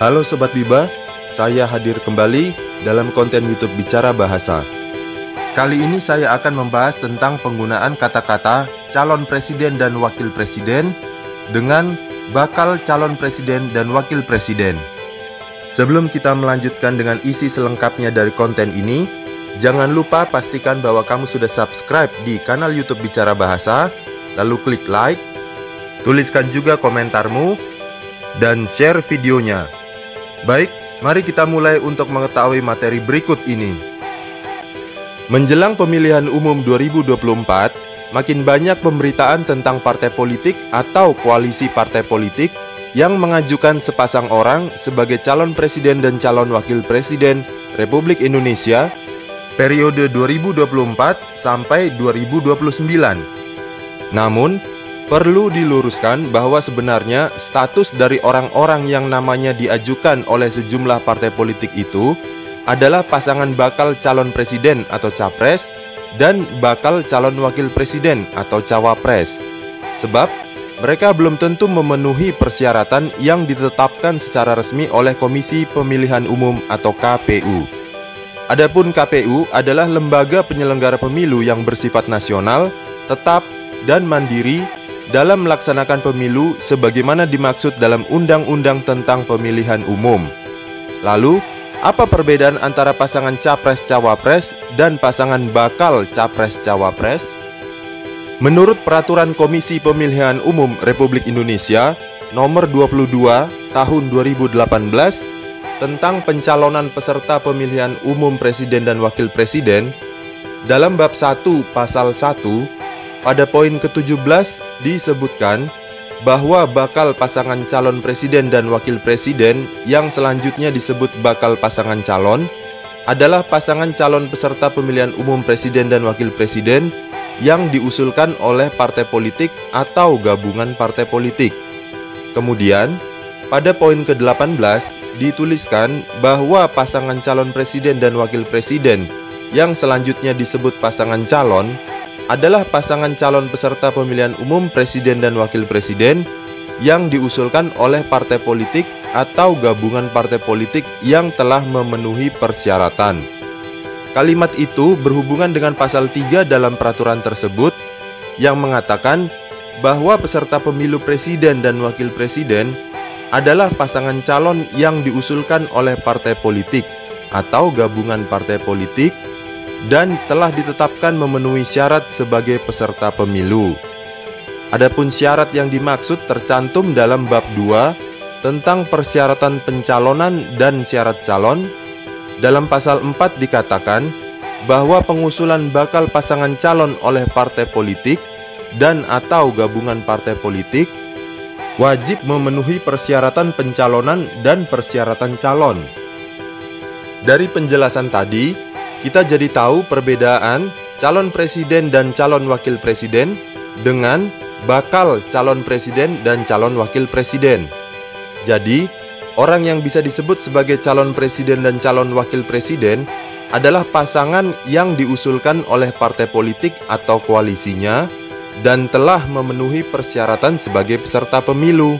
Halo Sobat Biba, saya hadir kembali dalam konten YouTube Bicara Bahasa. Kali ini saya akan membahas tentang penggunaan kata-kata calon presiden dan wakil presiden dengan bakal calon presiden dan wakil presiden. Sebelum kita melanjutkan dengan isi selengkapnya dari konten ini, jangan lupa pastikan bahwa kamu sudah subscribe di kanal YouTube Bicara Bahasa, lalu klik like, tuliskan juga komentarmu, dan share videonya. Baik, mari kita mulai untuk mengetahui materi berikut ini. Menjelang pemilihan umum 2024, makin banyak pemberitaan tentang partai politik atau koalisi partai politik yang mengajukan sepasang orang sebagai calon presiden dan calon wakil presiden Republik Indonesia periode 2024 sampai 2029. Namun, perlu diluruskan bahwa sebenarnya status dari orang-orang yang namanya diajukan oleh sejumlah partai politik itu adalah pasangan bakal calon presiden atau capres dan bakal calon wakil presiden atau cawapres. Sebab mereka belum tentu memenuhi persyaratan yang ditetapkan secara resmi oleh Komisi Pemilihan Umum atau KPU. Adapun KPU adalah lembaga penyelenggara pemilu yang bersifat nasional, tetap, dan mandiri dalam melaksanakan pemilu sebagaimana dimaksud dalam Undang-Undang tentang Pemilihan Umum. Lalu, apa perbedaan antara pasangan capres-cawapres dan pasangan bakal capres-cawapres? Menurut Peraturan Komisi Pemilihan Umum Republik Indonesia Nomor 22 Tahun 2018 tentang pencalonan peserta pemilihan umum presiden dan wakil presiden, dalam bab 1 pasal 1 pada poin ke-17 disebutkan bahwa bakal pasangan calon presiden dan wakil presiden yang selanjutnya disebut bakal pasangan calon adalah pasangan calon peserta pemilihan umum presiden dan wakil presiden yang diusulkan oleh partai politik atau gabungan partai politik. Kemudian, pada poin ke-18 dituliskan bahwa pasangan calon presiden dan wakil presiden yang selanjutnya disebut pasangan calon adalah pasangan calon peserta pemilihan umum presiden dan wakil presiden yang diusulkan oleh partai politik atau gabungan partai politik yang telah memenuhi persyaratan. Kalimat itu berhubungan dengan pasal 3 dalam peraturan tersebut yang mengatakan bahwa peserta pemilu presiden dan wakil presiden adalah pasangan calon yang diusulkan oleh partai politik atau gabungan partai politik dan telah ditetapkan memenuhi syarat sebagai peserta pemilu. Adapun syarat yang dimaksud tercantum dalam bab 2 tentang persyaratan pencalonan dan syarat calon. Dalam pasal 4 dikatakan bahwa pengusulan bakal pasangan calon oleh partai politik dan atau gabungan partai politik wajib memenuhi persyaratan pencalonan dan persyaratan calon. Dari penjelasan tadi, kita jadi tahu perbedaan calon presiden dan calon wakil presiden dengan bakal calon presiden dan calon wakil presiden. Jadi, orang yang bisa disebut sebagai calon presiden dan calon wakil presiden adalah pasangan yang diusulkan oleh partai politik atau koalisinya dan telah memenuhi persyaratan sebagai peserta pemilu.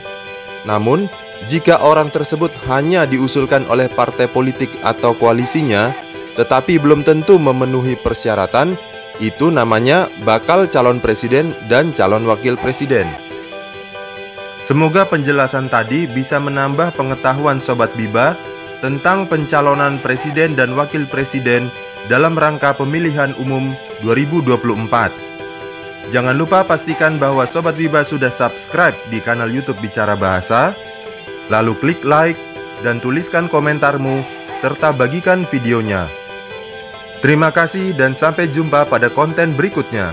Namun, jika orang tersebut hanya diusulkan oleh partai politik atau koalisinya tetapi belum tentu memenuhi persyaratan, itu namanya bakal calon presiden dan calon wakil presiden. Semoga penjelasan tadi bisa menambah pengetahuan Sobat Biba tentang pencalonan presiden dan wakil presiden dalam rangka pemilihan umum 2024. Jangan lupa pastikan bahwa Sobat Biba sudah subscribe di kanal YouTube Bicara Bahasa, lalu klik like dan tuliskan komentarmu serta bagikan videonya. Terima kasih dan sampai jumpa pada konten berikutnya.